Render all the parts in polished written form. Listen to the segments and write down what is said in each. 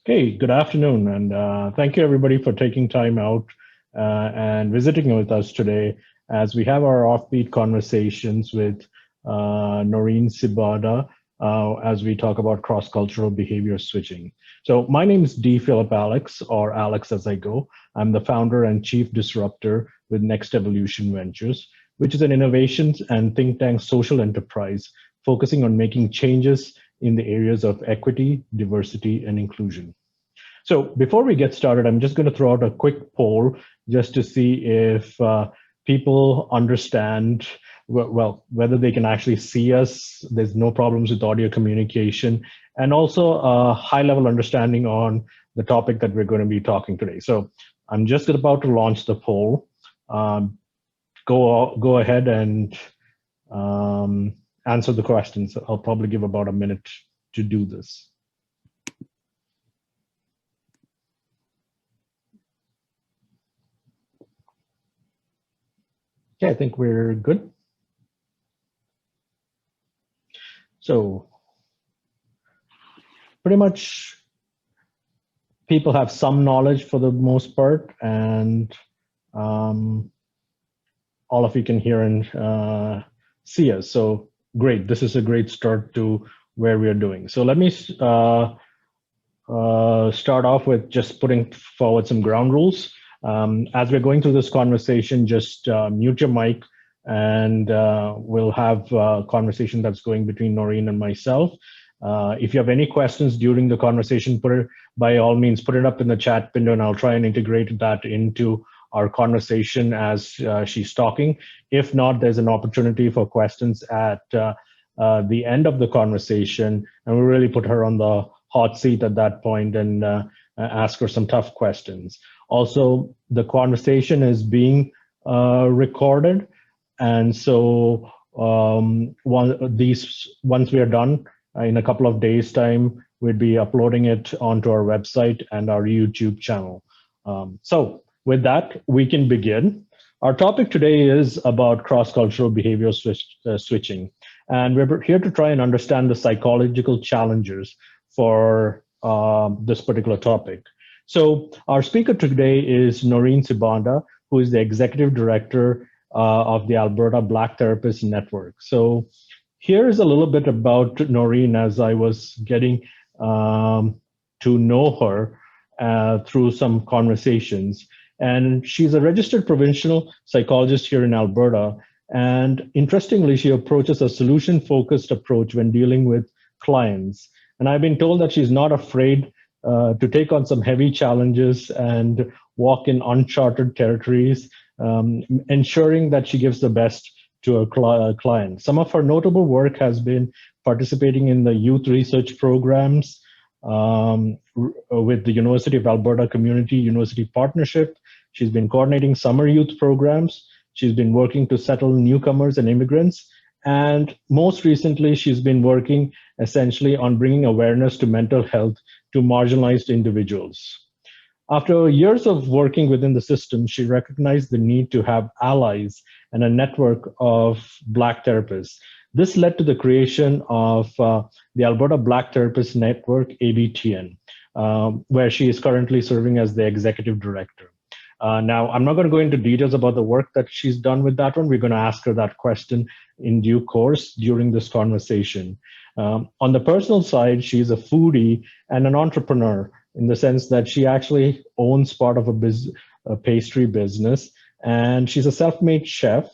Hey, good afternoon, and thank you everybody for taking time out and visiting with us today as we have our offbeat conversations with Noreen Sibanda as we talk about cross-cultural behavior switching. So my name is D. Philip Alex, or Alex as I go. I'm the founder and chief disruptor with Next Evolution Ventures, which is an innovations and think tank social enterprise focusing on making changes in the areas of equity, diversity, and inclusion. So before we get started, I'm just going to throw out a quick poll just to see if people understand, well, whether they can actually see us. There's no problems with audio communication, and also a high level understanding on the topic that we're going to be talking today. So I'm just about to launch the poll. Go ahead and answer the questions. I'll probably give about a minute to do this. Okay, I think we're good. So pretty much people have some knowledge for the most part, and all of you can hear and see us. So great, this is a great start to where we are doing. So let me start off with just putting forward some ground rules. As we're going through this conversation, just mute your mic and we'll have a conversation that's going between Noreen and myself. If you have any questions during the conversation, by all means, put it up in the chat window and I'll try and integrate that into our conversation as she's talking. If not, there's an opportunity for questions at the end of the conversation, and we'll really put her on the hot seat at that point and ask her some tough questions. Also, the conversation is being recorded, and so once we are done in a couple of days' time, we'd be uploading it onto our website and our YouTube channel. So with that, we can begin. Our topic today is about cross-cultural behavior switching, and we're here to try and understand the psychological challenges for this particular topic. So our speaker today is Noreen Sibanda, who is the executive director of the Alberta Black Therapists Network. So here's a little bit about Noreen as I was getting to know her through some conversations. And she's a registered provincial psychologist here in Alberta. And interestingly, she approaches a solution-focused approach when dealing with clients. And I've been told that she's not afraid to take on some heavy challenges and walk in uncharted territories, ensuring that she gives the best to her client. Some of her notable work has been participating in the youth research programs with the University of Alberta Community University Partnership. She's been coordinating summer youth programs. She's been working to settle newcomers and immigrants. And most recently, she's been working essentially on bringing awareness to mental health to marginalized individuals. After years of working within the system, she recognized the need to have allies and a network of Black therapists. This led to the creation of the Alberta Black Therapists Network, ABTN, where she is currently serving as the executive director. Now, I'm not going to go into details about the work that she's done with that one. We're going to ask her that question in due course during this conversation. On the personal side, she's a foodie and an entrepreneur in the sense that she actually owns part of a pastry business, and she's a self-made chef.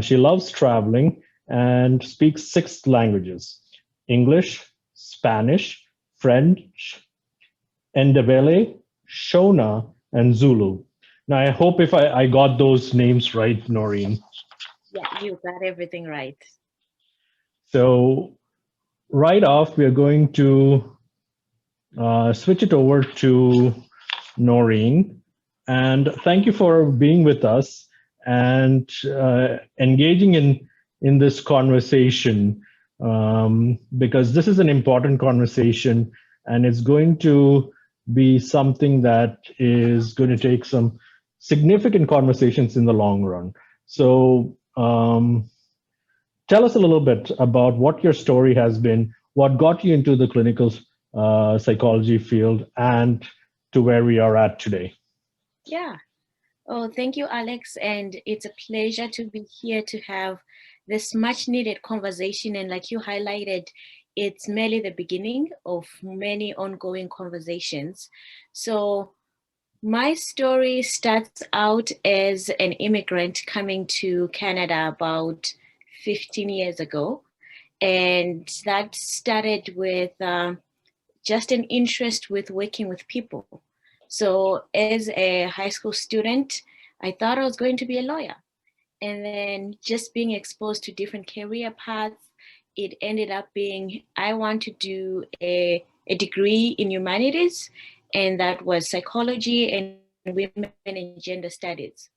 She loves traveling and speaks 6 languages: English, Spanish, French, Ndebele, Shona, and Zulu. Now, I hope if I got those names right, Noreen. Yeah, you got everything right. So right off, we are going to switch it over to Noreen. And thank you for being with us and engaging in this conversation, because this is an important conversation and it's going to be something that is going to take some significant conversations in the long run. So tell us a little bit about what your story has been, what got you into the clinical psychology field and to where we are at today. Yeah. Oh, thank you, Alex. And it's a pleasure to be here to have this much needed conversation. And like you highlighted, it's merely the beginning of many ongoing conversations. So, my story starts out as an immigrant coming to Canada about 15 years ago. And that started with just an interest with working with people. So, as a high school student, I thought I was going to be a lawyer. And then just being exposed to different career paths, it ended up being I want to do a degree in humanities, and that was psychology and women and gender studies.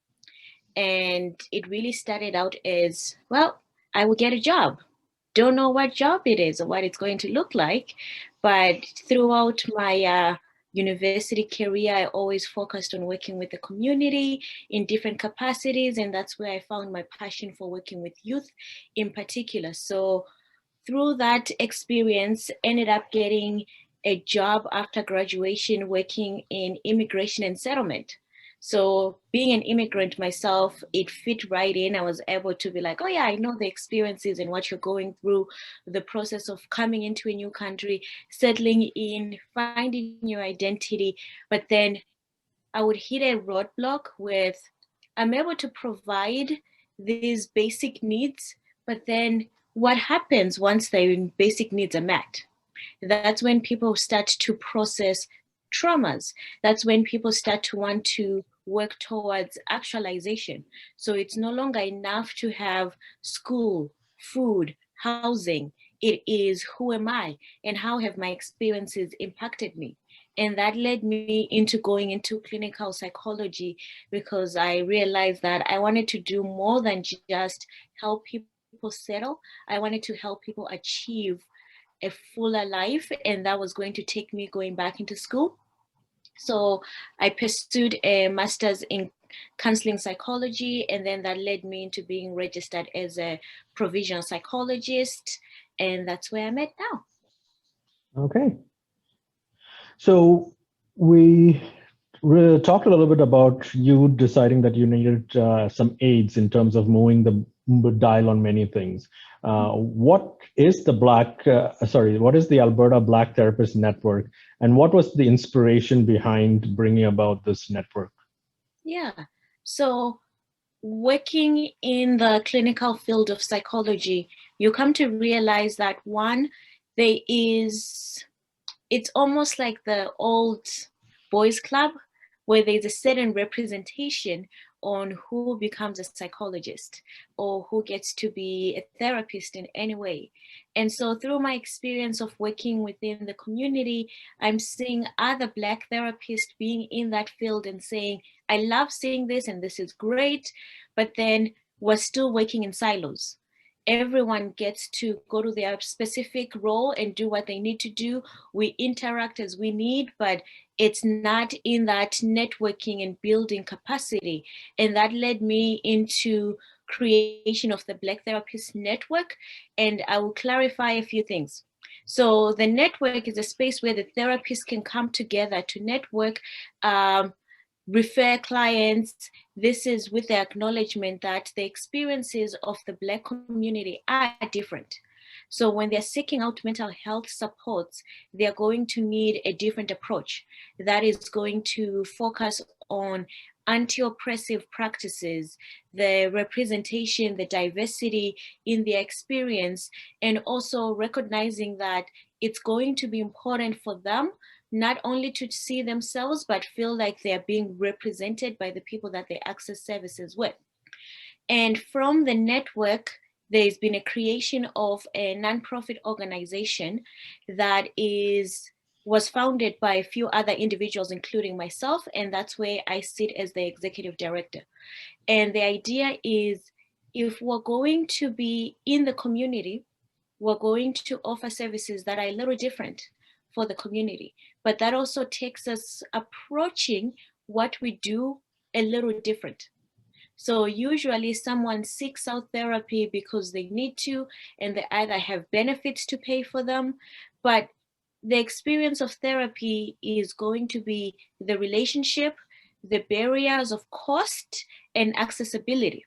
And it really started out as well, I will get a job. Don't know what job it is or what it's going to look like. But throughout my university career, I always focused on working with the community in different capacities. And that's where I found my passion for working with youth in particular. So through that experience, ended up getting a job after graduation working in immigration and settlement. So being an immigrant myself, it fit right in. I was able to be like, oh yeah, I know the experiences and what you're going through, the process of coming into a new country, settling in, finding your identity. But then I would hit a roadblock with I'm able to provide these basic needs, but then what happens once the basic needs are met? That's when people start to process traumas. That's when people start to want to work towards actualization. So it's no longer enough to have school, food, housing. It is who am I and how have my experiences impacted me? And that led me into going into clinical psychology because I realized that I wanted to do more than just help people settle. I wanted to help people achieve a fuller life, and that was going to take me going back into school. So I pursued a master's in counseling psychology, and then that led me into being registered as a provisional psychologist, and that's where I'm at now. Okay. So we talked a little bit about you deciding that you needed some aids in terms of moving the dial on many things. What is the what is the Alberta Black Therapist Network, and what was the inspiration behind bringing about this network? Yeah. So working in the clinical field of psychology, you come to realize that one, there is it's almost like the old boys club where there's a certain representation on who becomes a psychologist or who gets to be a therapist in any way. And so through my experience of working within the community, I'm seeing other Black therapists being in that field and saying, I love seeing this and this is great, but then we're still working in silos. Everyone gets to go to their specific role and do what they need to do. We interact as we need, but it's not in that networking and building capacity. And that led me into creation of the Black Therapist Network. And I will clarify a few things. So the network is a space where the therapists can come together to network, refer clients. This is with the acknowledgement that the experiences of the Black community are different. So when they're seeking out mental health supports, they're going to need a different approach that is going to focus on anti-oppressive practices, the representation, the diversity in their experience, and also recognizing that it's going to be important for them not only to see themselves, but feel like they're being represented by the people that they access services with. And from the network, there's been a creation of a nonprofit organization that was founded by a few other individuals, including myself, and that's where I sit as the executive director. And the idea is if we're going to be in the community, we're going to offer services that are a little different for the community. But that also takes us approaching what we do a little different. So usually someone seeks out therapy because they need to, and they either have benefits to pay for them. But the experience of therapy is going to be the relationship, the barriers of cost, and accessibility.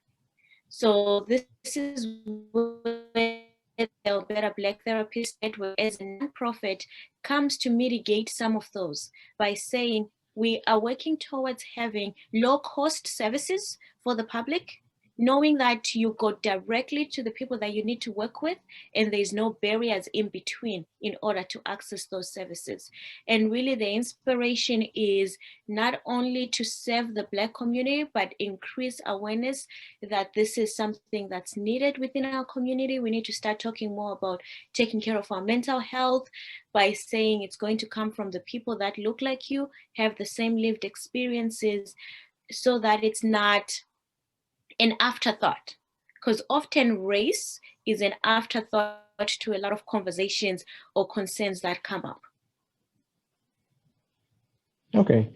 So this is where the Alberta Black Therapist Network as a nonprofit comes to mitigate some of those by saying we are working towards having low-cost services for the public, knowing that you go directly to the people that you need to work with, and there's no barriers in between in order to access those services. And really the inspiration is not only to serve the Black community, but increase awareness that this is something that's needed within our community. We need to start talking more about taking care of our mental health by saying it's going to come from the people that look like you, have the same lived experiences, so that it's not an afterthought. Because often race is an afterthought to a lot of conversations or concerns that come up. Okay,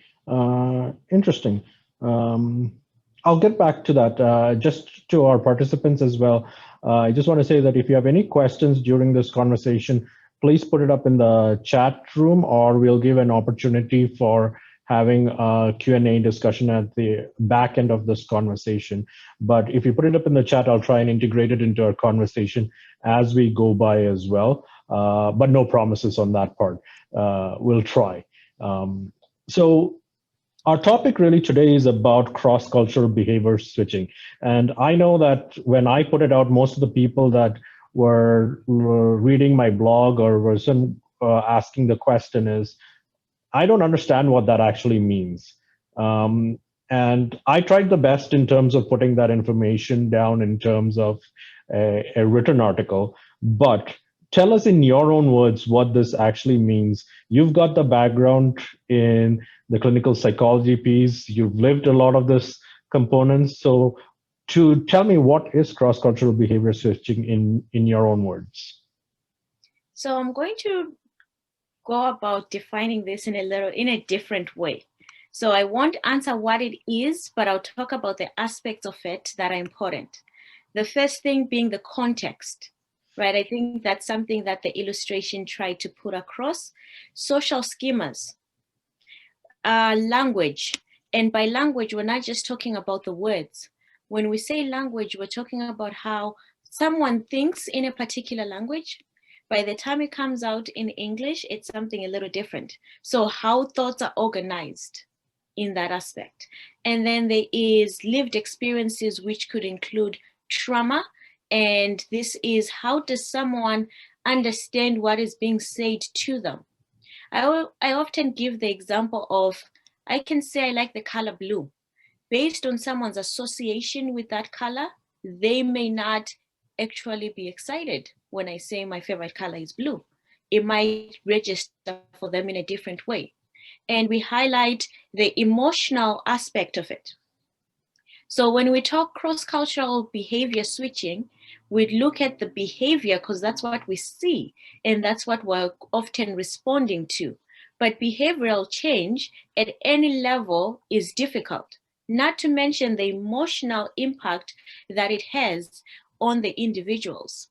interesting. I'll get back to that. Just to our participants as well, I just want to say that if you have any questions during this conversation, please put it up in the chat room, or we'll give an opportunity for having a Q&A discussion at the back end of this conversation. But if you put it up in the chat, I'll try and integrate it into our conversation as we go by as well. But no promises on that part. We'll try. So our topic really today is about cross-cultural behavior switching. And I know that when I put it out, most of the people that were reading my blog or were asking the question is, I don't understand what that actually means. And I tried the best in terms of putting that information down in terms of a written article, but tell us in your own words what this actually means. You've got the background in the clinical psychology piece. You've lived a lot of this components. So to tell me, what is cross-cultural behavior switching in your own words? So I'm going to go about defining this in a different way. So I won't answer what it is, but I'll talk about the aspects of it that are important. The first thing being the context, right? I think that's something that the illustration tried to put across. Social schemas, language. And by language, we're not just talking about the words. When we say language, we're talking about how someone thinks in a particular language. By the time it comes out in English, it's something a little different. So how thoughts are organized in that aspect. And then there is lived experiences, which could include trauma. And this is, how does someone understand what is being said to them? I often give the example of, I can say I like the color blue. Based on someone's association with that color, they may not actually be excited when I say my favorite color is blue. It might register for them in a different way. And we highlight the emotional aspect of it. So when we talk cross-cultural behavior switching, we look at the behavior because that's what we see and that's what we're often responding to. But behavioral change at any level is difficult, not to mention the emotional impact that it has on the individuals.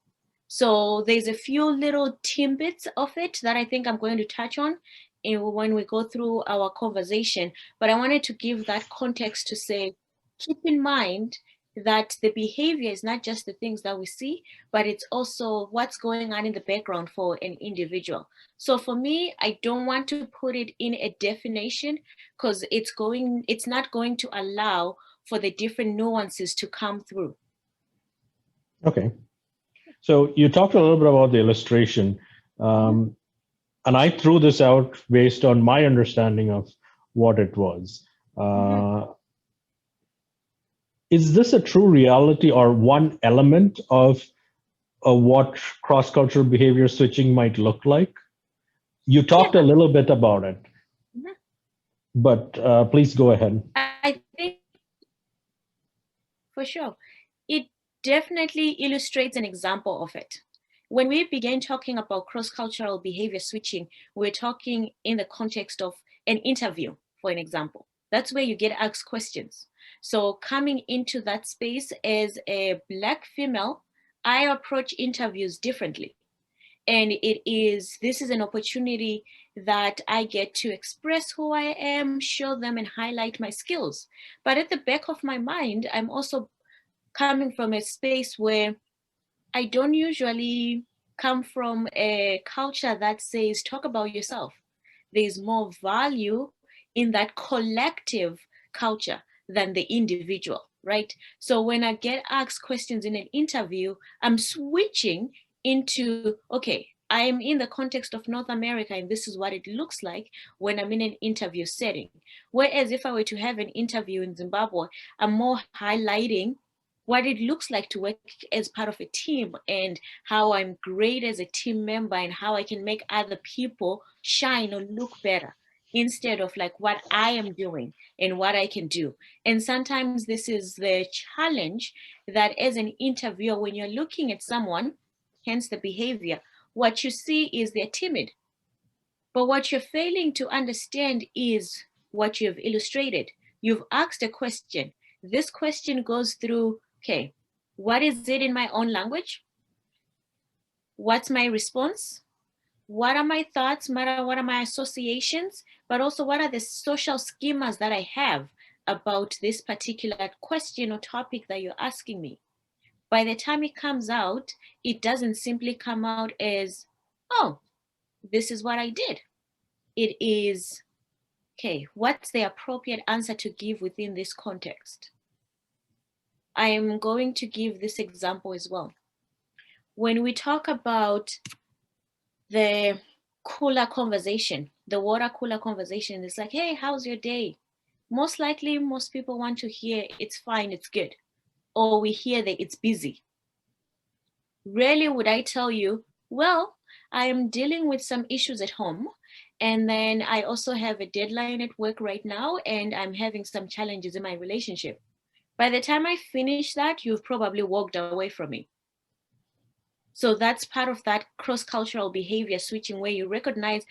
So there's a few little tidbits of it that I think I'm going to touch on when we go through our conversation. But I wanted to give that context to say, keep in mind that the behavior is not just the things that we see, but it's also what's going on in the background for an individual. So for me, I don't want to put it in a definition because it's not going to allow for the different nuances to come through. Okay. So you talked a little bit about the illustration, and I threw this out based on my understanding of what it was. Is this a true reality or one element of what cross-cultural behavior switching might look like? You talked a little bit about it, but please go ahead. I think for sure, it definitely illustrates an example of it. When we began talking about cross-cultural behavior switching, we're talking in the context of an interview, for an example. That's where you get asked questions. So coming into that space as a Black female, I approach interviews differently. And this is an opportunity that I get to express who I am, show them and highlight my skills. But at the back of my mind, I'm also coming from a space where I don't usually come from a culture that says, talk about yourself. There's more value in that collective culture than the individual, right? So when I get asked questions in an interview, I'm switching into, okay, I'm in the context of North America, and this is what it looks like when I'm in an interview setting. Whereas if I were to have an interview in Zimbabwe, I'm more highlighting what it looks like to work as part of a team and how I'm great as a team member and how I can make other people shine or look better instead of like what I am doing and what I can do. And sometimes this is the challenge that as an interviewer, when you're looking at someone, hence the behavior, what you see is they're timid. But what you're failing to understand is what you've illustrated. You've asked a question. This question goes through, okay, what is it in my own language? What's my response? What are my thoughts? What are my associations? But also, what are the social schemas that I have about this particular question or topic that you're asking me? By the time it comes out, it doesn't simply come out as, oh, this is what I did. It is, okay, what's the appropriate answer to give within this context? I am going to give this example as well. When we talk about the cooler conversation, the water cooler conversation, it's like, hey, how's your day? Most likely, most people want to hear it's fine, it's good. Or we hear that it's busy. Rarely would I tell you, well, I am dealing with some issues at home. And then I also have a deadline at work right now, and I'm having some challenges in my relationship. By the time I finish that, you've probably walked away from me. So that's part of that cross-cultural behavior switching where you recognize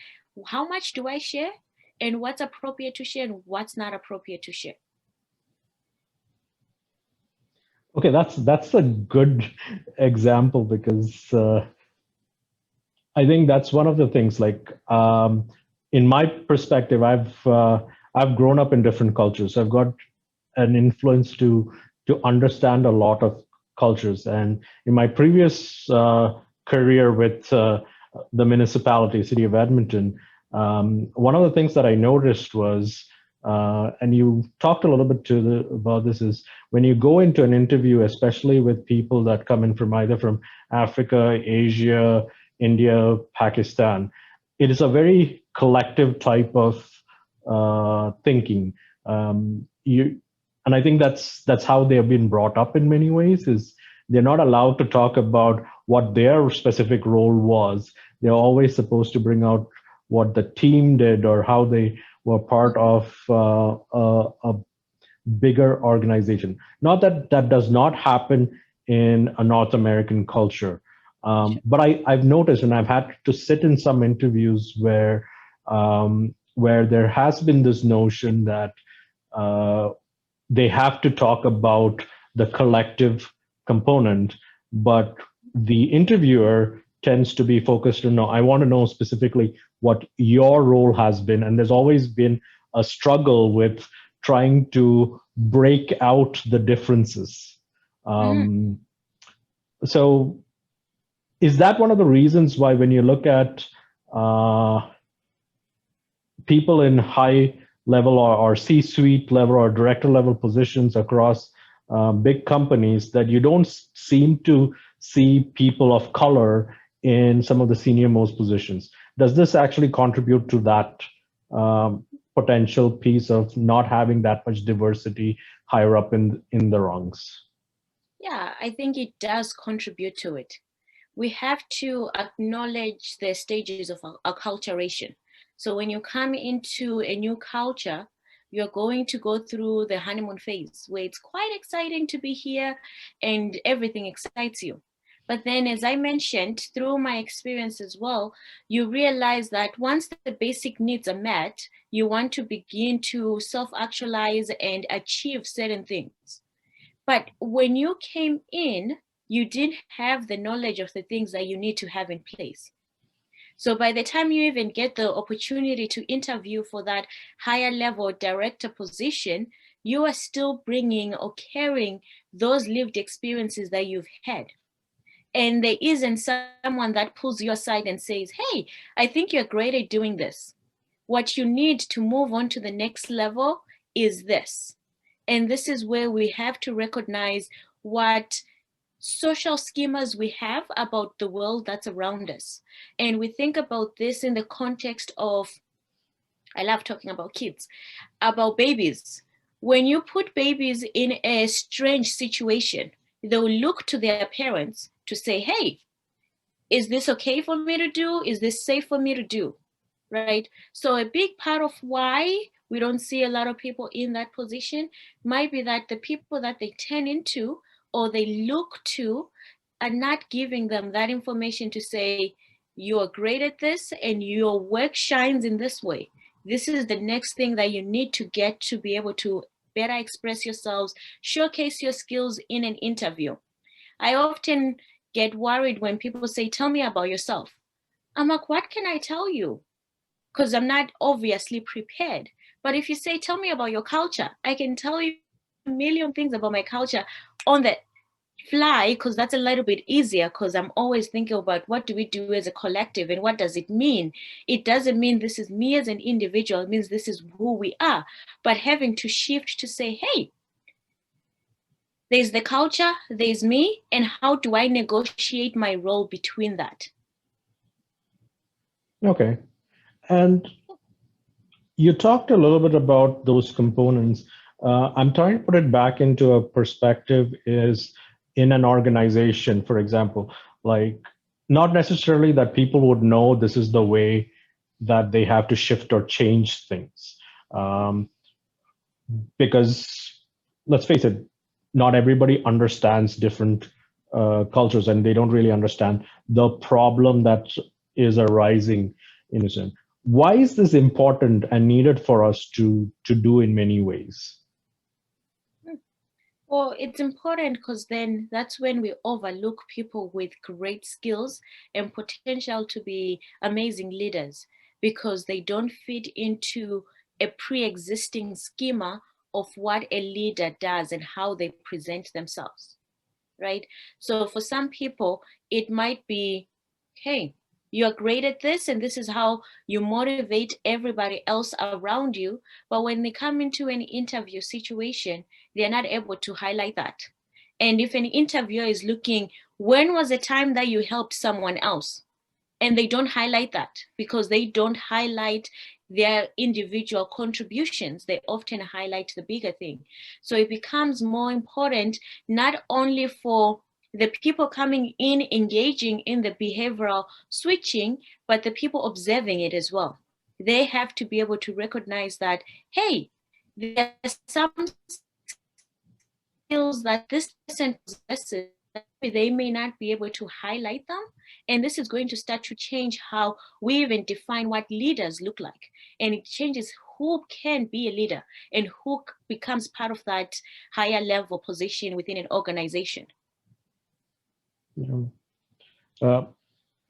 how much do I share and what's appropriate to share and what's not appropriate to share. Okay, that's a good example because I think that's one of the things. Like in my perspective, I've grown up in different cultures. So I've got an influence to understand a lot of cultures. And in my previous career with the municipality, city of Edmonton, one of the things that I noticed was, and you talked a little bit about this, is when you go into an interview, especially with people that come in from either from Africa, Asia, India, Pakistan, it is a very collective type of thinking. And I think that's how they have been brought up in many ways. Is they're not allowed to talk about what their specific role was. They're always supposed to bring out what the team did or how they were part of a bigger organization. Not that that does not happen in a North American culture, but I've noticed, and I've had to sit in some interviews where there has been this notion that they have to talk about the collective component, but the interviewer tends to be focused on, no, I want to know specifically what your role has been. And there's always been a struggle with trying to break out the differences. So is that one of the reasons why when you look at people in high level or C-suite level or director level positions across big companies, that you don't seem to see people of color in some of the senior most positions? Does this actually contribute to that potential piece of not having that much diversity higher up in the rungs? Yeah, I think it does contribute to it. We have to acknowledge the stages of acculturation. So when you come into a new culture, you're going to go through the honeymoon phase where it's quite exciting to be here and everything excites you. But then, as I mentioned, through my experience as well, you realize that once the basic needs are met, you want to begin to self-actualize and achieve certain things. But when you came in, you didn't have the knowledge of the things that you need to have in place. So by the time you even get the opportunity to interview for that higher level director position, you are still bringing or carrying those lived experiences that you've had. And there isn't someone that pulls you aside and says, hey, I think you're great at doing this. What you need to move on to the next level is this. And this is where we have to recognize what social schemas we have about the world that's around us. And we think about this in the context of, I love talking about kids, about babies. When you put babies in a strange situation, they'll look to their parents to say, hey, is this okay for me to do? Is this safe for me to do? Right? So a big part of why we don't see a lot of people in that position might be that the people that they turn into or they look to are not giving them that information to say, you are great at this and your work shines in this way. This is the next thing that you need to get to be able to better express yourselves, showcase your skills in an interview. I often get worried when people say, tell me about yourself. I'm like, what can I tell you? Because I'm not obviously prepared. But if you say, tell me about your culture, I can tell you a million things about my culture on the fly, because that's a little bit easier, because I'm always thinking about what do we do as a collective and what does it mean? It doesn't mean this is me as an individual, it means this is who we are. But having to shift to say, hey, there's the culture, there's me, and how do I negotiate my role between that? Okay. And you talked a little bit about those components. I'm trying to put it back into a perspective is in an organization, for example, like not necessarily that people would know this is the way that they have to shift or change things. Um, because let's face it, not everybody understands different cultures and they don't really understand the problem that is arising in a sense. Why is this important and needed for us to do in many ways? Well, it's important because then that's when we overlook people with great skills and potential to be amazing leaders because they don't fit into a pre-existing schema of what a leader does and how they present themselves, right? So for some people, it might be, hey, you're great at this, and this is how you motivate everybody else around you. But when they come into an interview situation, they're not able to highlight that. And if an interviewer is looking, when was the time that you helped someone else? And they don't highlight that because they don't highlight their individual contributions. They often highlight the bigger thing. So it becomes more important, not only for the people coming in, engaging in the behavioral switching, but the people observing it as well. They have to be able to recognize that, hey, there are some skills that this person possesses, they may not be able to highlight them. And this is going to start to change how we even define what leaders look like. And it changes who can be a leader and who becomes part of that higher level position within an organization. You know,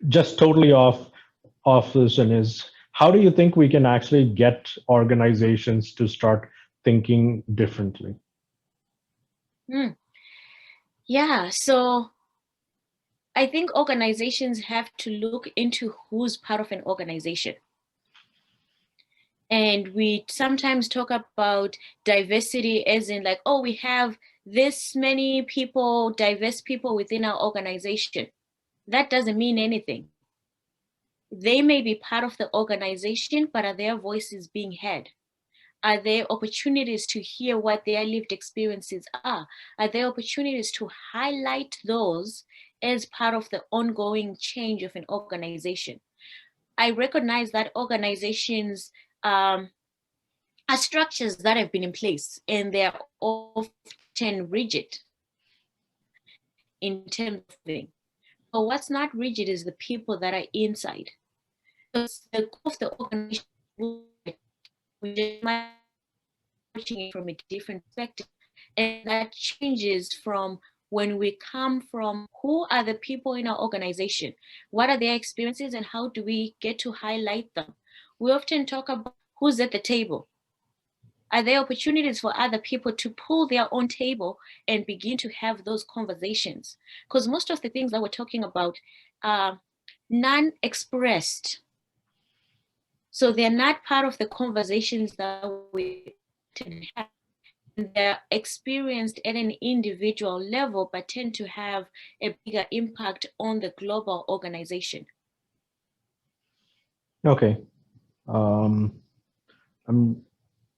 just totally off this and is how do you think we can actually get organizations to start thinking differently? Yeah, so I think organizations have to look into who's part of an organization. And we sometimes talk about diversity as in like, oh, we have this many people, diverse people within our organization. That doesn't mean anything. They may be part of the organization, but are their voices being heard? Are there opportunities to hear what their lived experiences are? Are there opportunities to highlight those as part of the ongoing change of an organization? I recognize that organizations are structures that have been in place and they're often rigid in terms of thing. But what's not rigid is the people that are inside. Because the goal of the organization, we just might be approaching it from a different perspective. And that changes from when we come from who are the people in our organization, what are their experiences, and how do we get to highlight them. We often talk about who's at the table. Are there opportunities for other people to pull their own table and begin to have those conversations? Because most of the things that we're talking about are non-expressed. So they're not part of the conversations that we have. They're experienced at an individual level, but tend to have a bigger impact on the global organization. Okay.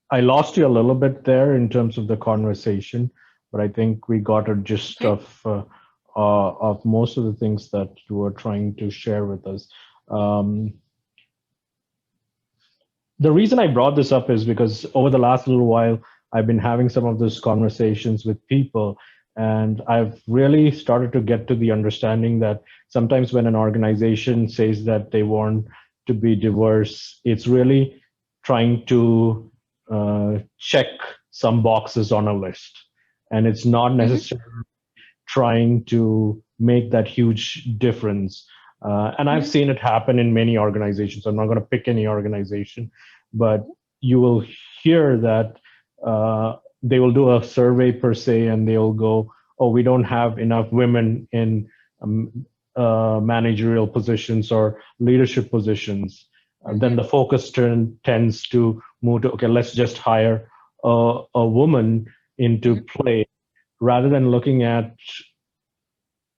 I lost you a little bit there in terms of the conversation, but I think we got a gist of most of the things that you were trying to share with us. The reason I brought this up is because over the last little while, I've been having some of those conversations with people, and I've really started to get to the understanding that sometimes when an organization says that they want to be diverse, it's really trying to check some boxes on a list. And it's not necessarily trying to make that huge difference. And I've seen it happen in many organizations. I'm not going to pick any organization, but you will hear that they will do a survey per se, and they'll go, "Oh, we don't have enough women in managerial positions or leadership positions." Then the focus tends to move to, okay, let's just hire a woman into play, rather than looking at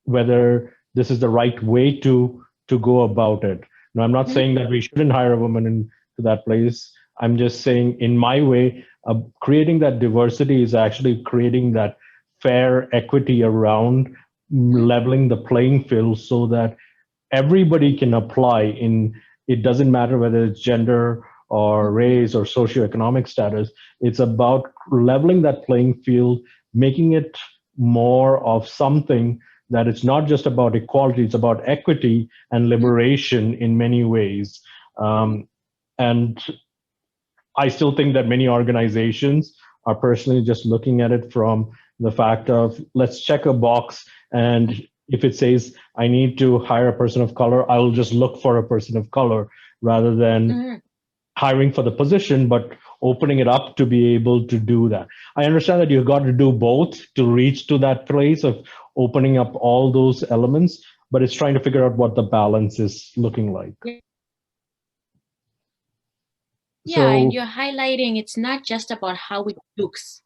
whether this is the right way to go about it. Now, I'm not saying that we shouldn't hire a woman into that place. I'm just saying, in my way, creating that diversity is actually creating that fair equity around leveling the playing field so that everybody can apply in. It doesn't matter whether it's gender or race or socioeconomic status. It's about leveling that playing field, making it more of something that it's not just about equality, it's about equity and liberation in many ways. And I still think that many organizations are personally just looking at it from the fact of, let's check a box, and if it says I need to hire a person of color, I will just look for a person of color, rather than hiring for the position, but opening it up to be able to do that. I understand that you've got to do both to reach to that place of opening up all those elements, but it's trying to figure out what the balance is looking like. Yeah, and you're highlighting it's not just about how it looks,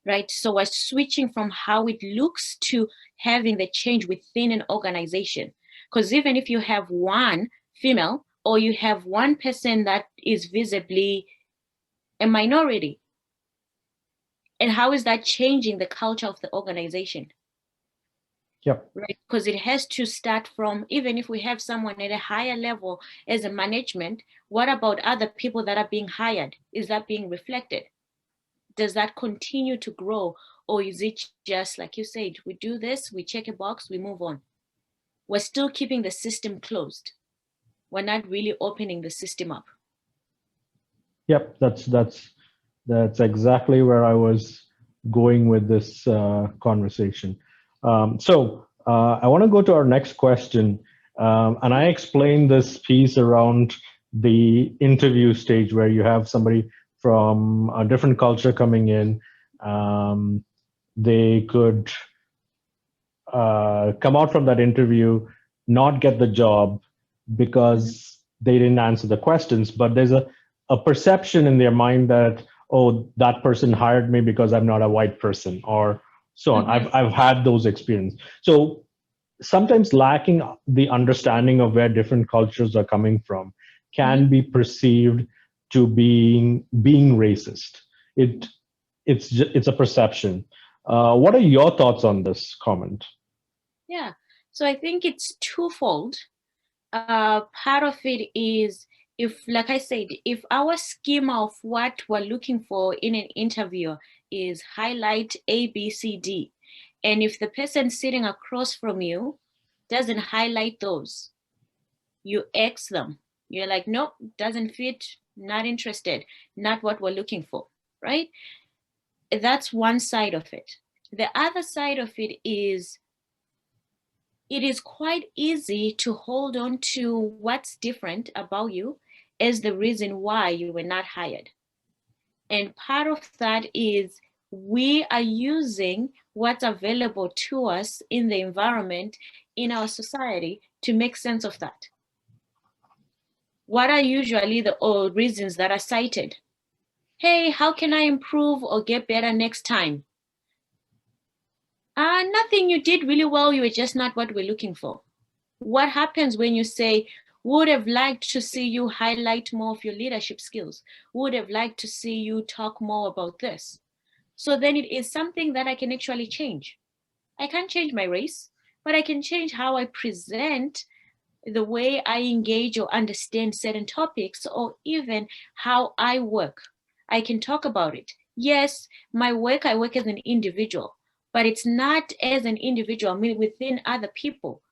right? So we're switching from how it looks to having the change within an organization. Because even if you have one female, or you have one person that is visibly a minority, and how is that changing the culture of the organization? Yep. Right, because it has to start from, even if we have someone at a higher level as a management, what about other people that are being hired? Is that being reflected? Does that continue to grow? Or is it just, like you said, we do this, we check a box, we move on? We're still keeping the system closed. We're not really opening the system up. Yep, that's exactly where I was going with this conversation. So I want to go to our next question, and I explained this piece around the interview stage where you have somebody from a different culture coming in. They could come out from that interview, not get the job because they didn't answer the questions, but there's a perception in their mind that, oh, that person hired me because I'm not a white person, or so on. I've had those experiences. So sometimes lacking the understanding of where different cultures are coming from can be perceived to being racist. It's a perception. What are your thoughts on this comment? Yeah, so I think it's twofold. Part of it is, if, like I said, if our schema of what we're looking for in an interview is highlight A, B, C, D, and if the person sitting across from you doesn't highlight those, you X them. You're like, nope, doesn't fit, not interested, not what we're looking for, right? That's one side of it. The other side of it is quite easy to hold on to what's different about you as the reason why you were not hired. And part of that is we are using what's available to us in the environment, in our society, to make sense of that. What are usually the reasons that are cited? Hey, how can I improve or get better next time? Nothing, you did really well, you were just not what we're looking for. What happens when you say, would have liked to see you highlight more of your leadership skills, would have liked to see you talk more about this? So then it is something that I can actually change. I can't change my race, but I can change how I present, the way I engage or understand certain topics, or even how I work. I can talk about it. Yes, my work, I work as an individual, but it's not as an individual, I mean within other people.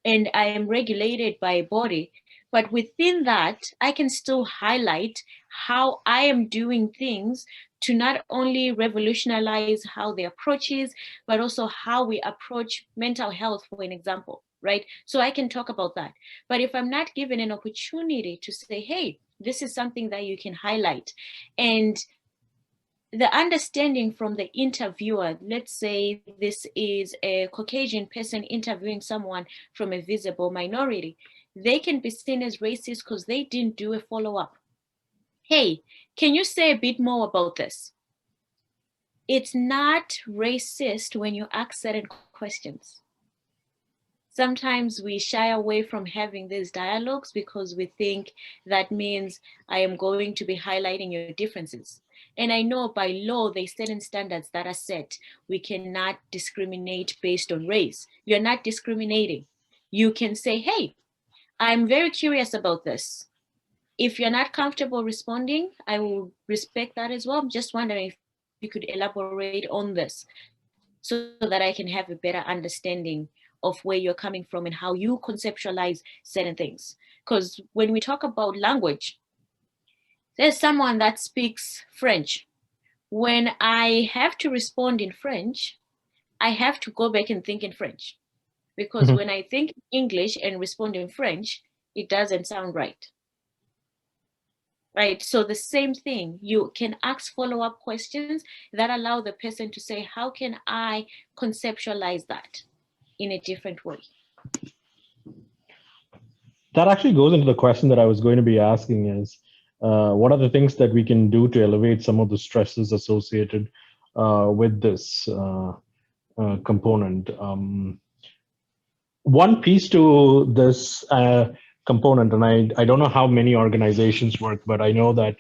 And I am regulated by a body. But within that, I can still highlight how I am doing things to not only revolutionize how the approach is, but also how we approach mental health, for an example, right? So I can talk about that. But if I'm not given an opportunity to say, hey, this is something that you can highlight, and the understanding from the interviewer, let's say this is a Caucasian person interviewing someone from a visible minority, they can be seen as racist because they didn't do a follow-up. Hey, can you say a bit more about this? It's not racist when you ask certain questions. Sometimes we shy away from having these dialogues because we think that means I am going to be highlighting your differences. And I know by law, there's certain standards that are set. We cannot discriminate based on race. You're not discriminating. You can say, hey, I'm very curious about this. If you're not comfortable responding, I will respect that as well. I'm just wondering if you could elaborate on this so that I can have a better understanding of where you're coming from and how you conceptualize certain things. Because when we talk about language, there's someone that speaks French. When I have to respond in French, I have to go back and think in French. Because Mhm. when I think English and respond in French, it doesn't sound right. Right? So the same thing, you can ask follow-up questions that allow the person to say, how can I conceptualize that in a different way? That actually goes into the question that I was going to be asking is, what are the things that we can do to elevate some of the stresses associated with this component? One piece to this component, and I don't know how many organizations work, but I know that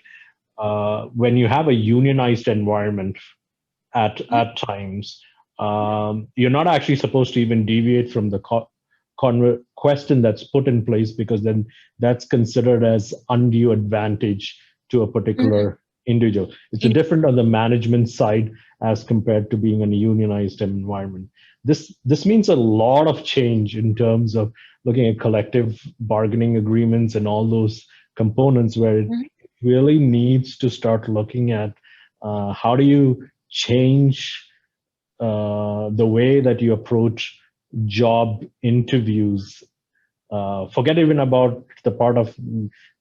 when you have a unionized environment at times, you're not actually supposed to even deviate from the question that's put in place, because then that's considered as undue advantage to a Mhm. particular individual. It's a different on the management side as compared to being in a unionized environment. This means a lot of change in terms of looking at collective bargaining agreements and all those components, where it Mhm. really needs to start looking at how do you change the way that you approach job interviews. Forget even about the part of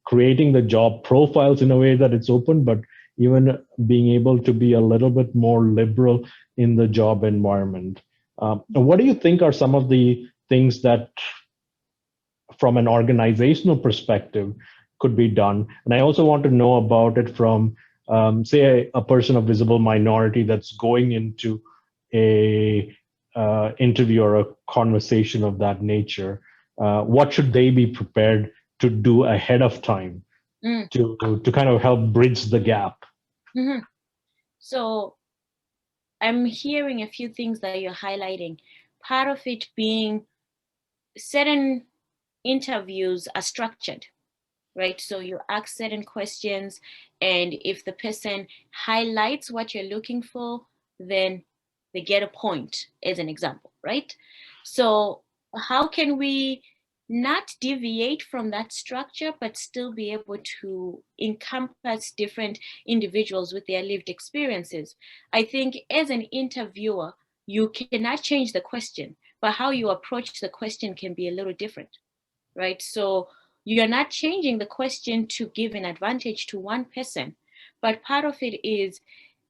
creating the job profiles in a way that it's open, but even being able to be a little bit more liberal in the job environment. What do you think are some of the things that, from an organizational perspective, could be done? And I also want to know about it from, say, a person of visible minority that's going into a interview or a conversation of that nature. What should they be prepared to do ahead of time Mm. to kind of help bridge the gap? Mhm. So I'm hearing a few things that you're highlighting. Part of it being certain interviews are structured, right? So you ask certain questions, and if the person highlights what you're looking for, then they get a point, as an example, right? So how can we not deviate from that structure, but still be able to encompass different individuals with their lived experiences? I think as an interviewer, you cannot change the question, but how you approach the question can be a little different, right? So you're not changing the question to give an advantage to one person, but part of it is,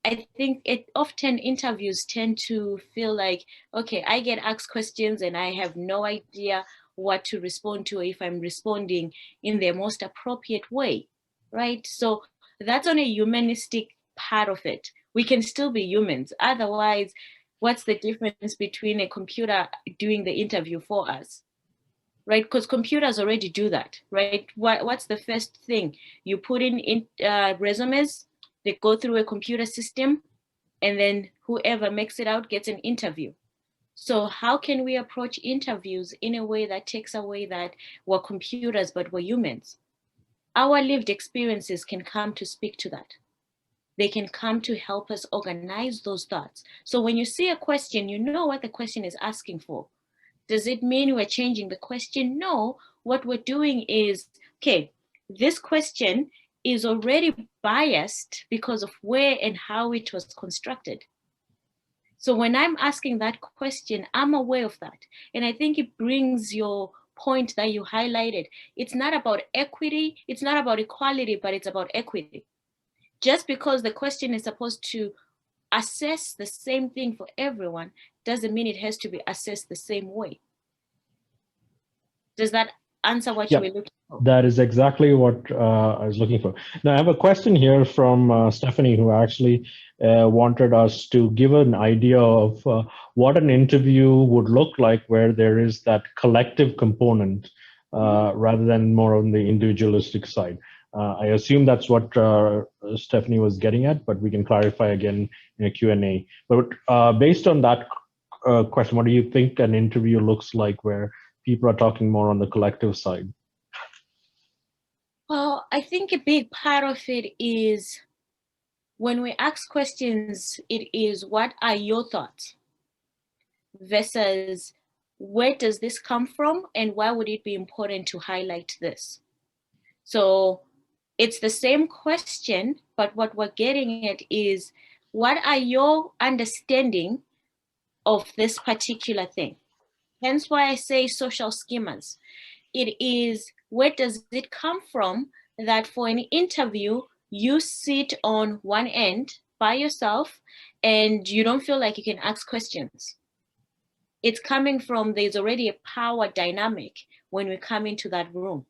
I think it often interviews tend to feel like, okay, I get asked questions and I have no idea what to respond to, if I'm responding in the most appropriate way, right? So that's on a humanistic part of it. We can still be humans. Otherwise, what's the difference between a computer doing the interview for us? Right, because computers already do that, right? What's the first thing you put in resumes? They go through a computer system, and then whoever makes it out gets an interview. So how can we approach interviews in a way that takes away that we're computers but we're humans? Our lived experiences can come to speak to that. They can come to help us organize those thoughts. So when you see a question, you know what the question is asking for. Does it mean we're changing the question? No, what we're doing is, okay, this question is already biased because of where and how it was constructed. So when I'm asking that question, I'm aware of that. And I think it brings your point that you highlighted. It's not about equity, it's not about equality, but it's about equity. Just because the question is supposed to assess the same thing for everyone doesn't mean it has to be assessed the same way. Does that answer what you were Yep, looking for? that is exactly what I was looking for. Now, I have a question here from Stephanie, who actually wanted us to give an idea of what an interview would look like where there is that collective component rather than more on the individualistic side. I assume that's what Stephanie was getting at, but we can clarify again in a Q&A. But based on that question, what do you think an interview looks like where people are talking more on the collective side? Well, I think a big part of it is when we ask questions, it is what are your thoughts versus where does this come from and why would it be important to highlight this? So it's the same question, but what we're getting at is what are your understanding of this particular thing? Hence why I say social schemas. It is where does it come from that for an interview, you sit on one end by yourself and you don't feel like you can ask questions. It's coming from there's already a power dynamic when we come into that room.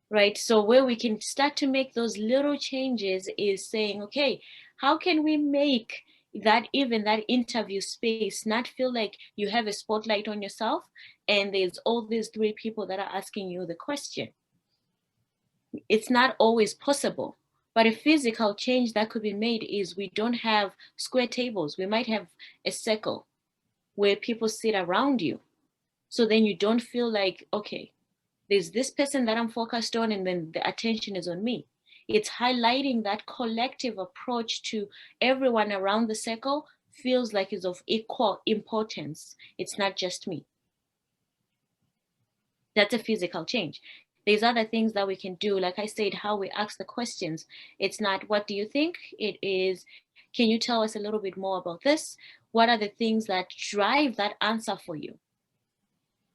Right? So where we can start to make those little changes is saying, okay, how can we make that even that interview space not feel like you have a spotlight on yourself and there's all these three people that are asking you the question? It's not always possible. But a physical change that could be made is we don't have square tables. We might have a circle where people sit around you. So then you don't feel like, okay, there's this person that I'm focused on, and then the attention is on me. It's highlighting that collective approach to everyone around the circle feels like it's of equal importance. It's not just me. That's a physical change. There's other things that we can do. Like I said, how we ask the questions. It's not, what do you think? It is, can you tell us a little bit more about this? What are the things that drive that answer for you?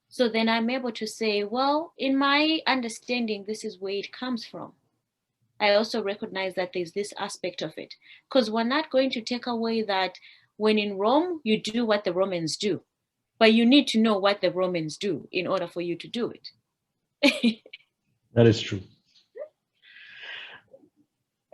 So then I'm able to say, well, in my understanding, this is where it comes from. I also recognize that there's this aspect of it, because we're not going to take away that when in Rome, you do what the Romans do, but you need to know what the Romans do in order for you to do it. That is true.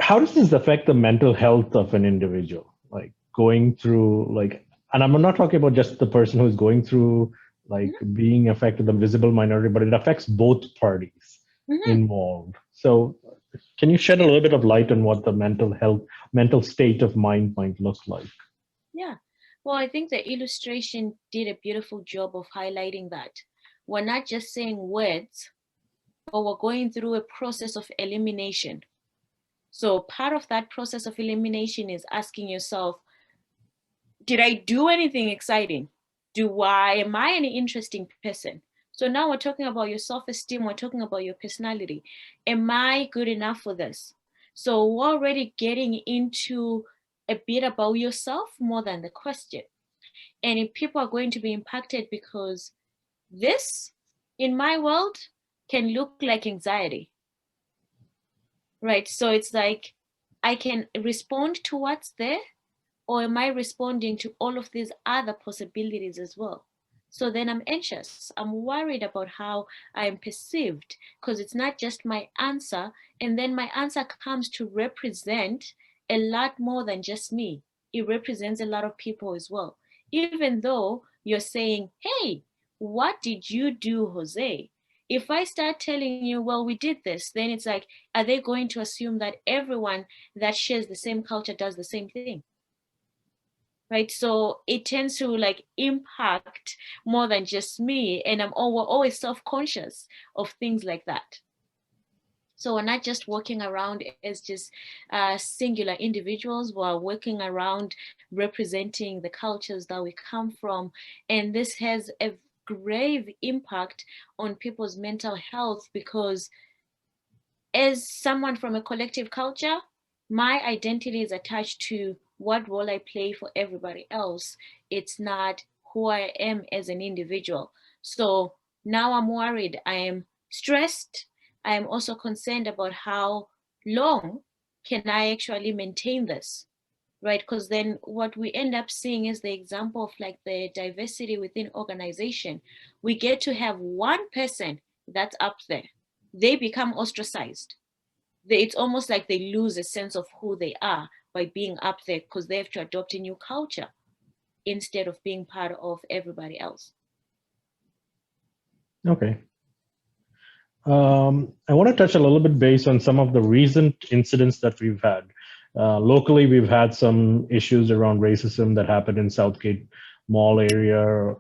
How does this affect the mental health of an individual? Like going through, like, and I'm not talking about just the person who's going through, like being affected, the visible minority, but it affects both parties involved. So can you shed a little bit of light on what the mental health, mental state of mind might look like? Yeah. Well, I think the illustration did a beautiful job of highlighting that. We're not just saying words, but we're going through a process of elimination. So part of that process of elimination is asking yourself, did I do anything exciting? Am I an interesting person? So now we're talking about your self-esteem, we're talking about your personality. Am I good enough for this? So we're already getting into a bit about yourself more than the question. And if people are going to be impacted because this, in my world, can look like anxiety, right? So it's like I can respond to what's there, or am I responding to all of these other possibilities as well? So then I'm anxious. I'm worried about how I am perceived because it's not just my answer. And then my answer comes to represent a lot more than just me. It represents a lot of people as well. Even though you're saying, hey, what did you do, Jose? If I start telling you, well, we did this, then it's like, are they going to assume that everyone that shares the same culture does the same thing? Right, so it tends to like impact more than just me, and we're always self-conscious of things like that. So we're not just walking around as just singular individuals. We're working around representing the cultures that we come from, and this has a grave impact on people's mental health because as someone from a collective culture, my identity is attached to what role I play for everybody else. It's not who I am as an individual. So now I'm worried. I am stressed. I am also concerned about how long can I actually maintain this, right? Because then what we end up seeing is the example of like the diversity within organization. We get to have one person that's up there. They become ostracized. It's almost like they lose a sense of who they are by being up there because they have to adopt a new culture instead of being part of everybody else. Okay. I want to touch a little bit based on some of the recent incidents that we've had. Locally, we've had some issues around racism that happened in Southgate Mall area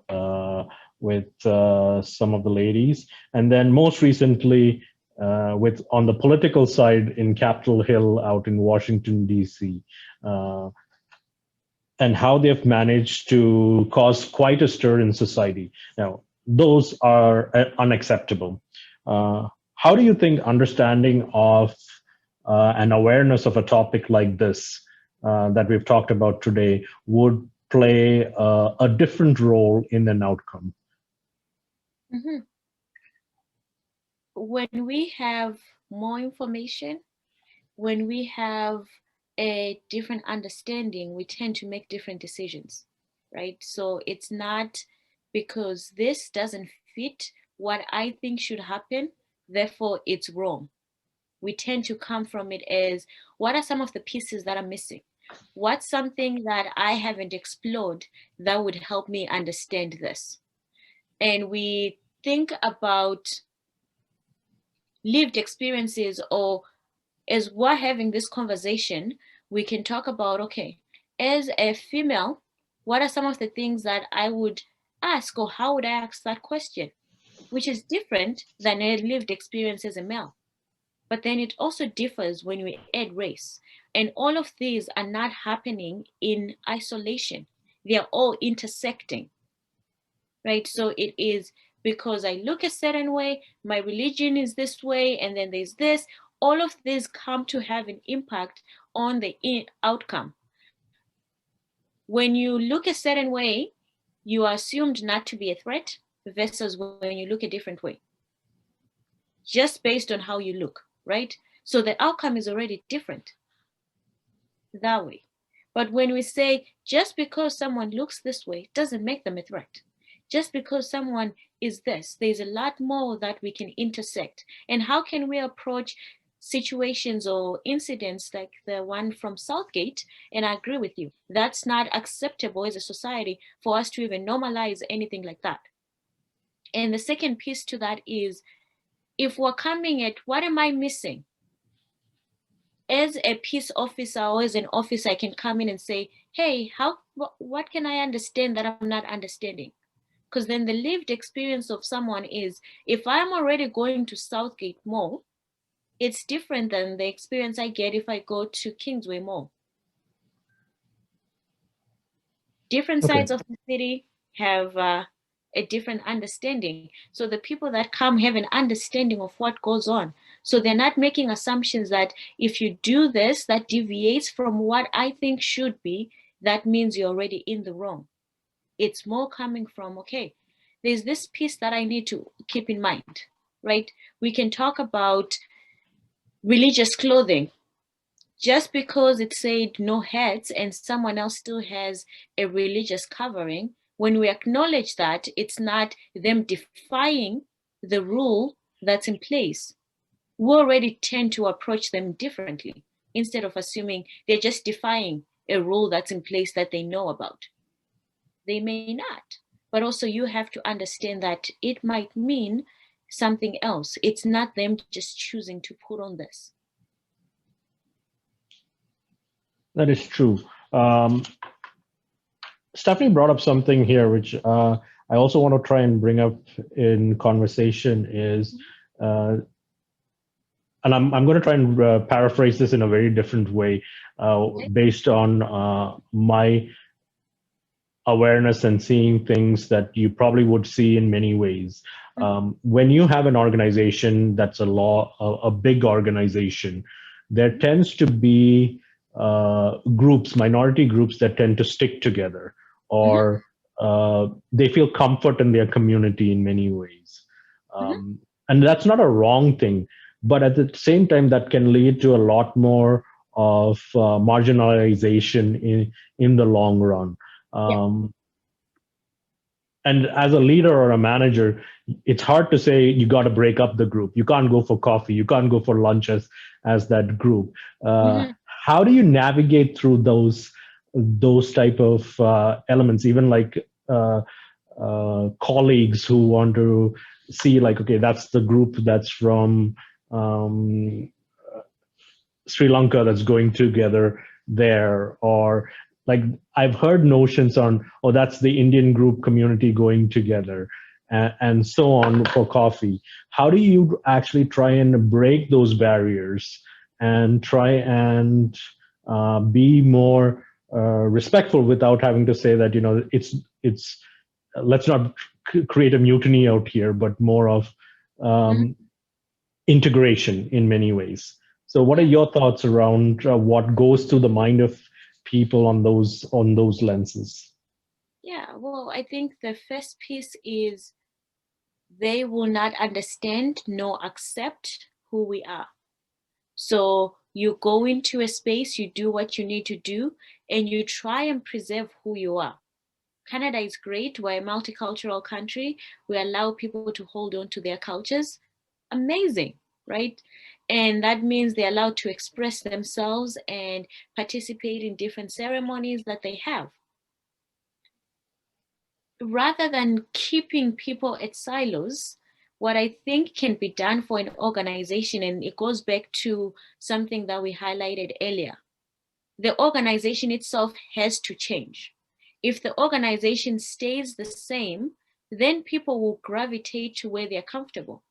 with some of the ladies. And then most recently, with on the political side in Capitol Hill out in Washington, D.C., and how they've managed to cause quite a stir in society. Now, those are unacceptable. How do you think understanding of and awareness of a topic like this that we've talked about today would play a different role in an outcome? Mm-hmm. When we have more information, when we have a different understanding, we tend to make different decisions, right? So it's not because this doesn't fit what I think should happen, therefore it's wrong. We tend to come from it as what are some of the pieces that are missing? What's something that I haven't explored that would help me understand this? And we think about lived experiences, or as we're having this conversation, we can talk about, okay, as a female, what are some of the things that I would ask, or how would I ask that question, which is different than a lived experience as a male. But then it also differs when we add race. And all of these are not happening in isolation. They are all intersecting, right? So it is because I look a certain way, my religion is this way, and then there's this. All of these come to have an impact on the outcome. When you look a certain way, you are assumed not to be a threat versus when you look a different way, just based on how you look, right? So the outcome is already different that way. But when we say just because someone looks this way doesn't make them a threat. Just because someone is this, there's a lot more that we can intersect. And how can we approach situations or incidents like the one from Southgate? And I agree with you, that's not acceptable as a society for us to even normalize anything like that. And the second piece to that is, if we're coming at what am I missing? As a peace officer or as an officer, I can come in and say, hey, what can I understand that I'm not understanding? Because then the lived experience of someone is, if I'm already going to Southgate Mall, it's different than the experience I get if I go to Kingsway Mall. Different sides of the city have a different understanding. So the people that come have an understanding of what goes on. So they're not making assumptions that if you do this, that deviates from what I think should be, that means you're already in the wrong. It's more coming from, okay, there's this piece that I need to keep in mind, right? We can talk about religious clothing. Just because it said no hats and someone else still has a religious covering, when we acknowledge that, it's not them defying the rule that's in place. We already tend to approach them differently instead of assuming they're just defying a rule that's in place that they know about. They may not. But also, you have to understand that it might mean something else. It's not them just choosing to put on this. That is true. Um, Stephanie brought up something here, which I also want to try and bring up in conversation is, uh, and I'm going to try and paraphrase this in a very different way, based on my awareness and seeing things that you probably would see in many ways. When you have an organization that's a big organization, there tends to be groups, minority groups that tend to stick together, or they feel comfort in their community in many ways. And that's not a wrong thing, but at the same time, that can lead to a lot more of marginalization in the long run. Um, and as a leader or a manager, it's hard to say you got to break up the group. You can't go for coffee. You can't go for lunch as that group. How do you navigate through those type of elements? Even like colleagues who want to see like, okay, that's the group that's from um, Sri Lanka that's going together there, or like I've heard notions on, oh, that's the Indian group community going together, and so on for coffee. How do you actually try and break those barriers and try and be more respectful without having to say that, it's let's not create a mutiny out here, but more of integration in many ways. So, what are your thoughts around what goes through the mind of people on those lenses? Yeah, well, I think the first piece is they will not understand nor accept who we are. So you go into a space, you do what you need to do, and you try and preserve who you are. Canada is great. We're a multicultural country. We allow people to hold on to their cultures. Amazing, right? And that means they're allowed to express themselves and participate in different ceremonies that they have. Rather than keeping people at silos, what I think can be done for an organization, and it goes back to something that we highlighted earlier, the organization itself has to change. If the organization stays the same, then people will gravitate to where they're comfortable.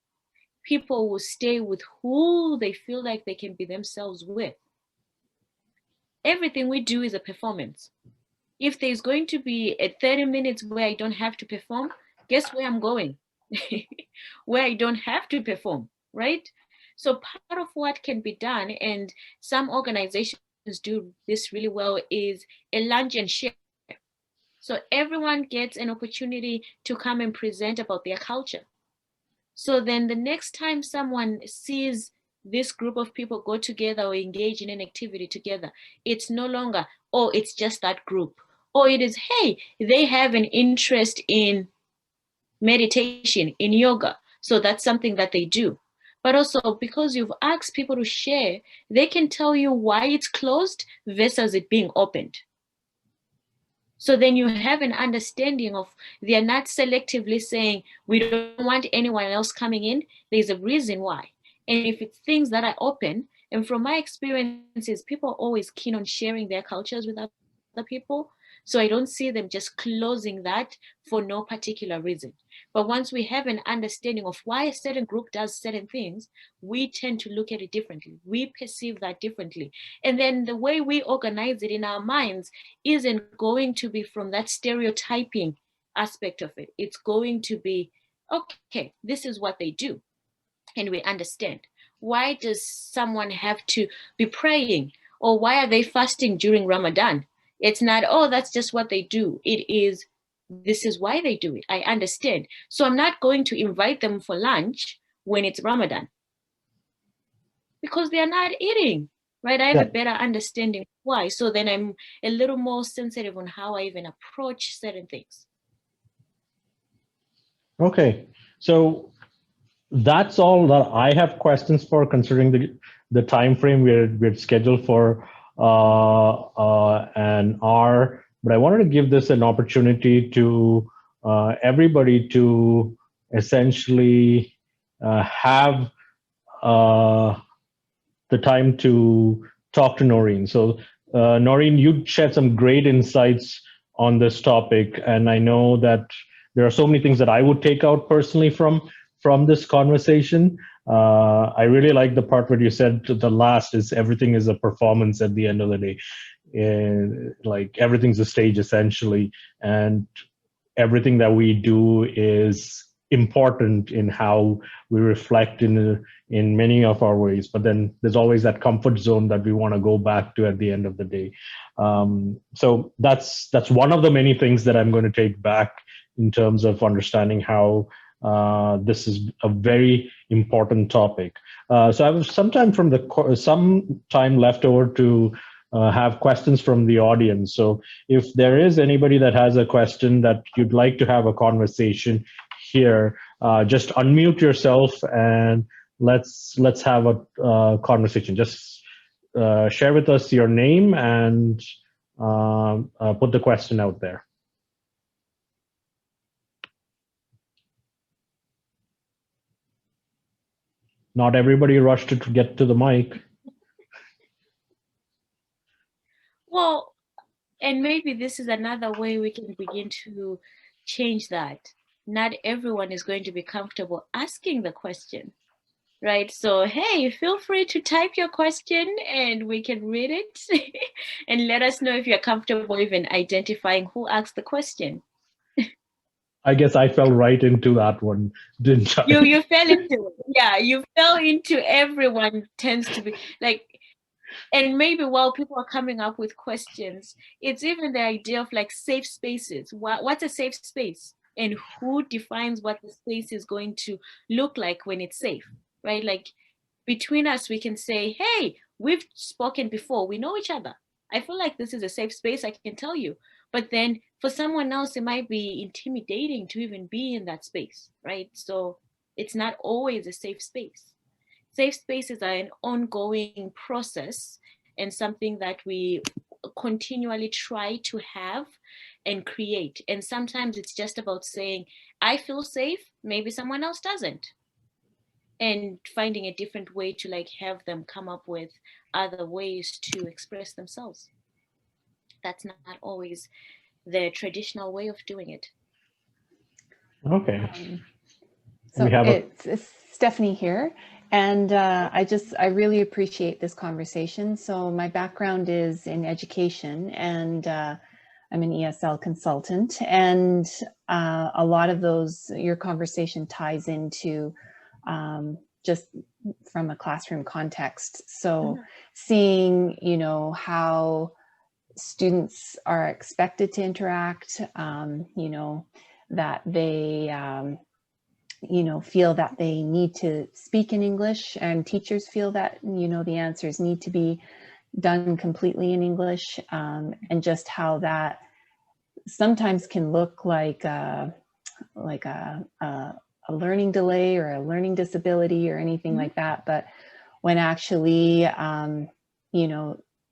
People will stay with who they feel like they can be themselves with. Everything we do is a performance. If there's going to be a 30 minutes where I don't have to perform, guess where I'm going? Where I don't have to perform, right? So part of what can be done, and some organizations do this really well, is a lunch and share. So everyone gets an opportunity to come and present about their culture. So then the next time someone sees this group of people go together or engage in an activity together, it's no longer, oh, it's just that group. Or it is, hey, they have an interest in meditation, in yoga. So that's something that they do. But also because you've asked people to share, they can tell you why it's closed versus it being opened. So then you have an understanding of, they're not selectively saying, we don't want anyone else coming in. There's a reason why. And if it's things that are open, and from my experiences, people are always keen on sharing their cultures with other people. So I don't see them just closing that for no particular reason. But once we have an understanding of why a certain group does certain things, we tend to look at it differently. We perceive that differently. And then the way we organize it in our minds isn't going to be from that stereotyping aspect of it. It's going to be, okay, this is what they do. And we understand. Why does someone have to be praying? Or why are they fasting during Ramadan? It's not, oh, that's just what they do. It is, this is why they do it. I understand. So I'm not going to invite them for lunch when it's Ramadan because they are not eating, right? I have a better understanding why. So then I'm a little more sensitive on how I even approach certain things. Okay, so that's all that I have questions for, considering the time frame we're scheduled for an hour. But I wanted to give this an opportunity to everybody to essentially have the time to talk to Noreen. So, Noreen, you shared some great insights on this topic, and I know that there are so many things that I would take out personally from this conversation. I really like the part where you said the last is everything is a performance at the end of the day. Like everything's a stage essentially, and everything that we do is important in how we reflect in many of our ways. But then there's always that comfort zone that we want to go back to at the end of the day. So that's one of the many things that I'm going to take back in terms of understanding how this is a very important topic. So I have some time left over to have questions from the audience. So if there is anybody that has a question that you'd like to have a conversation here, just unmute yourself and let's have a conversation. Just share with us your name and put the question out there. Not everybody rushed to get to the mic. Well, and maybe this is another way we can begin to change that. Not everyone is going to be comfortable asking the question, right? So, hey, feel free to type your question and we can read it and let us know if you're comfortable even identifying who asked the question. I guess I fell right into that one, didn't I? You fell into it. Yeah, you fell into everyone tends to be like, and maybe while people are coming up with questions, it's even the idea of like safe spaces. What's a safe space? And who defines what the space is going to look like when it's safe, right? Like between us, we can say, hey, we've spoken before. We know each other. I feel like this is a safe space, I can tell you. But then for someone else, it might be intimidating to even be in that space, right? So it's not always a safe space. Safe spaces are an ongoing process and something that we continually try to have and create. And sometimes it's just about saying, I feel safe, maybe someone else doesn't. And finding a different way to like have them come up with other ways to express themselves. That's not always the traditional way of doing it. Okay. So it's Stephanie here. And I really appreciate this conversation. So my background is in education, and I'm an ESL consultant. And a lot of your conversation ties into just from a classroom context. So seeing, how students are expected to interact, that they, feel that they need to speak in English, and teachers feel that, the answers need to be done completely in English, and just how that sometimes can look like a learning delay or a learning disability or anything like that. But when actually,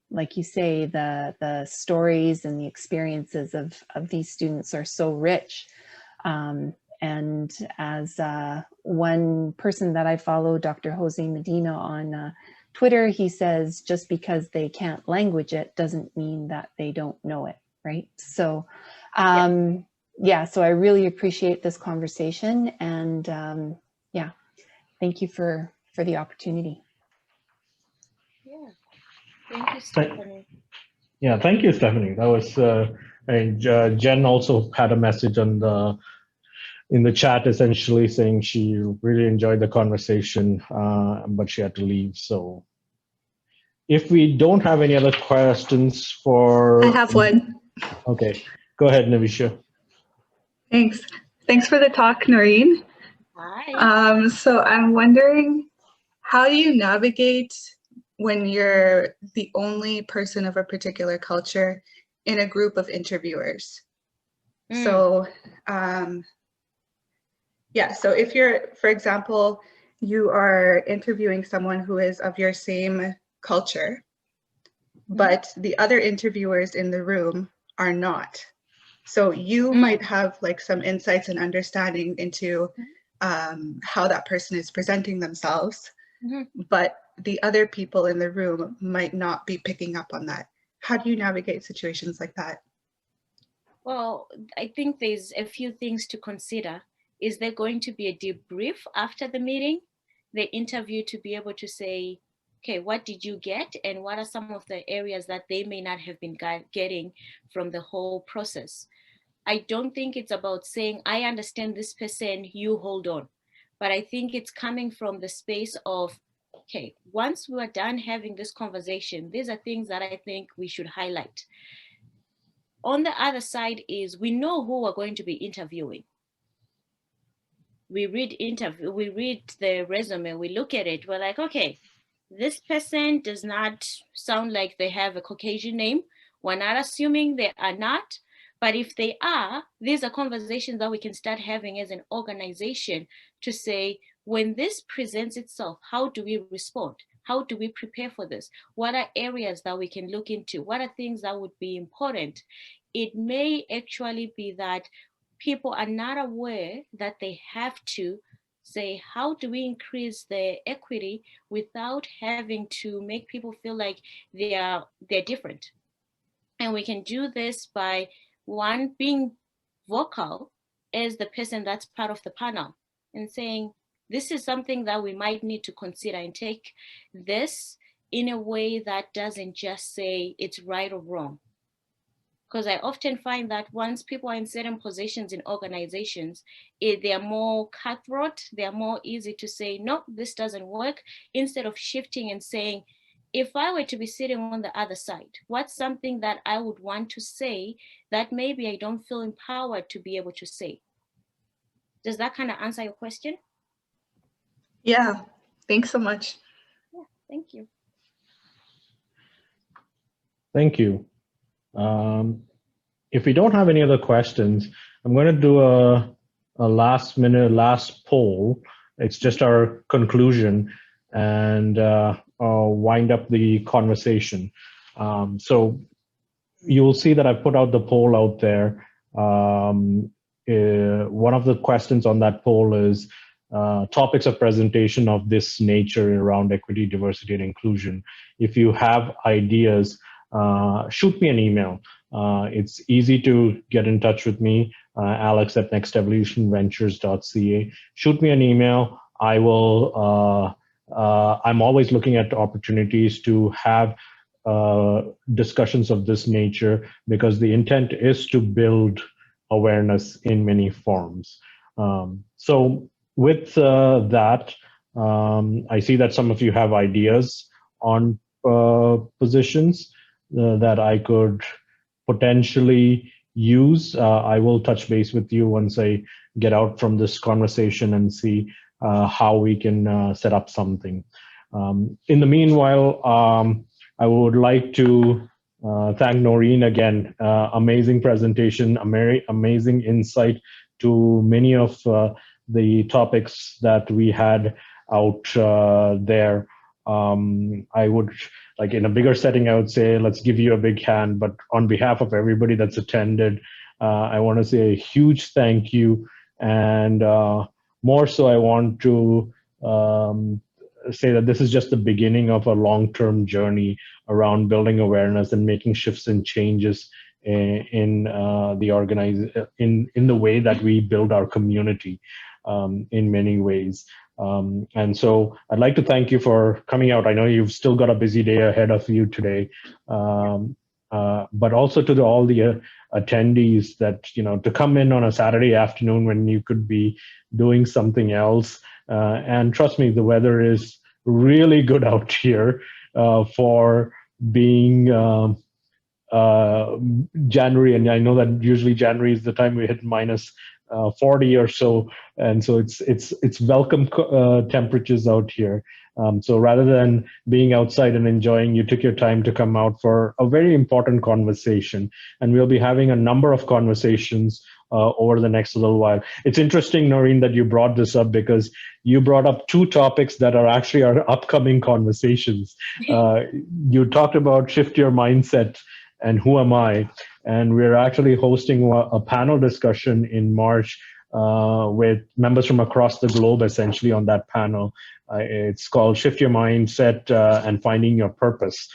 like you say, the stories and the experiences of these students are so rich. And as one person that I follow, Dr. Jose Medina on Twitter, he says, just because they can't language it doesn't mean that they don't know it, right? So, yeah, so I really appreciate this conversation, and yeah, thank you for the opportunity. Yeah, thank you, Stephanie. Yeah, thank you, Stephanie. That was, and Jen also had a message on in the chat, essentially saying she really enjoyed the conversation, but she had to leave. So if we don't have any other questions for... I have one. Okay, go ahead, Navisha. Thanks. Thanks for the talk, Noreen. Hi. So I'm wondering, how do you navigate when you're the only person of a particular culture in a group of interviewers? So, yeah, so if you're, for example, you are interviewing someone who is of your same culture, but the other interviewers in the room are not. So you might have like some insights and understanding into how that person is presenting themselves, but the other people in the room might not be picking up on that. How do you navigate situations like that? Well, I think there's a few things to consider. Is there going to be a debrief after the meeting, the interview, to be able to say, okay, what did you get? And what are some of the areas that they may not have been getting from the whole process? I don't think it's about saying, I understand this person, you hold on. But I think it's coming from the space of, okay, once we are done having this conversation, these are things that I think we should highlight. On the other side is we know who we're going to be interviewing. We read the resume, we look at it, we're like, okay, this person does not sound like they have a Caucasian name. We're not assuming they are not, but if they are, these are conversations that we can start having as an organization to say, when this presents itself, how do we respond? How do we prepare for this? What are areas that we can look into? What are things that would be important? It may actually be that people are not aware that they have to say, how do we increase the equity without having to make people feel like they're different? And we can do this by, one, being vocal as the person that's part of the panel and saying, this is something that we might need to consider, and take this in a way that doesn't just say it's right or wrong. Because I often find that once people are in certain positions in organizations, they are more cutthroat, they are more easy to say, no, this doesn't work, instead of shifting and saying, if I were to be sitting on the other side, what's something that I would want to say that maybe I don't feel empowered to be able to say? Does that kind of answer your question? Yeah, thanks so much. Yeah, thank you. Thank you. If we don't have any other questions, I'm going to do a last poll. It's just our conclusion, and I'll wind up the conversation. So you'll see that I've put out the poll out there. One of the questions on that poll is topics of presentation of this nature around equity, diversity, and inclusion. If you have ideas, shoot me an email. It's easy to get in touch with me, alex@nextevolutionventures.ca. Shoot me an email. I will. I'm always looking at opportunities to have discussions of this nature, because the intent is to build awareness in many forms. So with that, I see that some of you have ideas on positions that I could potentially use. I will touch base with you once I get out from this conversation and see how we can set up something. In the meanwhile, I would like to thank Noreen again. Amazing presentation, amazing insight to many of the topics that we had out there. I would, like, in a bigger setting, I would say, let's give you a big hand. But on behalf of everybody that's attended, I want to say a huge thank you. And more so, I want to say that this is just the beginning of a long-term journey around building awareness and making shifts and changes in the way that we build our community in many ways. And so I'd like to thank you for coming out. I know you've still got a busy day ahead of you today, but also to all the attendees that, to come in on a Saturday afternoon when you could be doing something else. And trust me, the weather is really good out here for being January. And I know that usually January is the time we hit minus 40 or so, and so it's welcome temperatures out here. So rather than being outside and enjoying, you took your time to come out for a very important conversation, and we'll be having a number of conversations over the next little while. It's interesting, Noreen, that you brought this up, because you brought up two topics that are actually our upcoming conversations. You talked about shift your mindset and who am I, and we're actually hosting a panel discussion in March with members from across the globe, essentially, on that panel. It's called Shift Your Mindset and Finding Your Purpose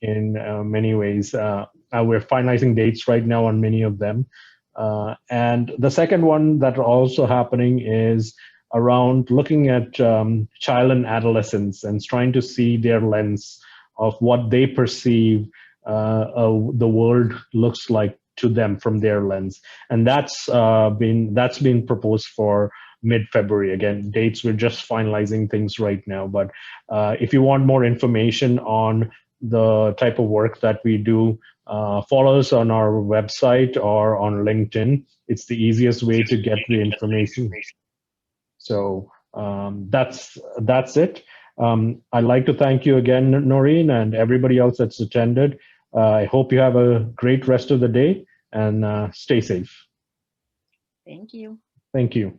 in many ways. We're finalizing dates right now on many of them. And the second one that are also happening is around looking at child and adolescents and trying to see their lens of what they perceive the world looks like to them from their lens. And that's been proposed for mid-February. Again, dates, we're just finalizing things right now. But if you want more information on the type of work that we do, follow us on our website or on LinkedIn. It's the easiest way to get the information. So that's it. I'd like to thank you again, Noreen, and everybody else that's attended. I hope you have a great rest of the day, and stay safe. Thank you. Thank you.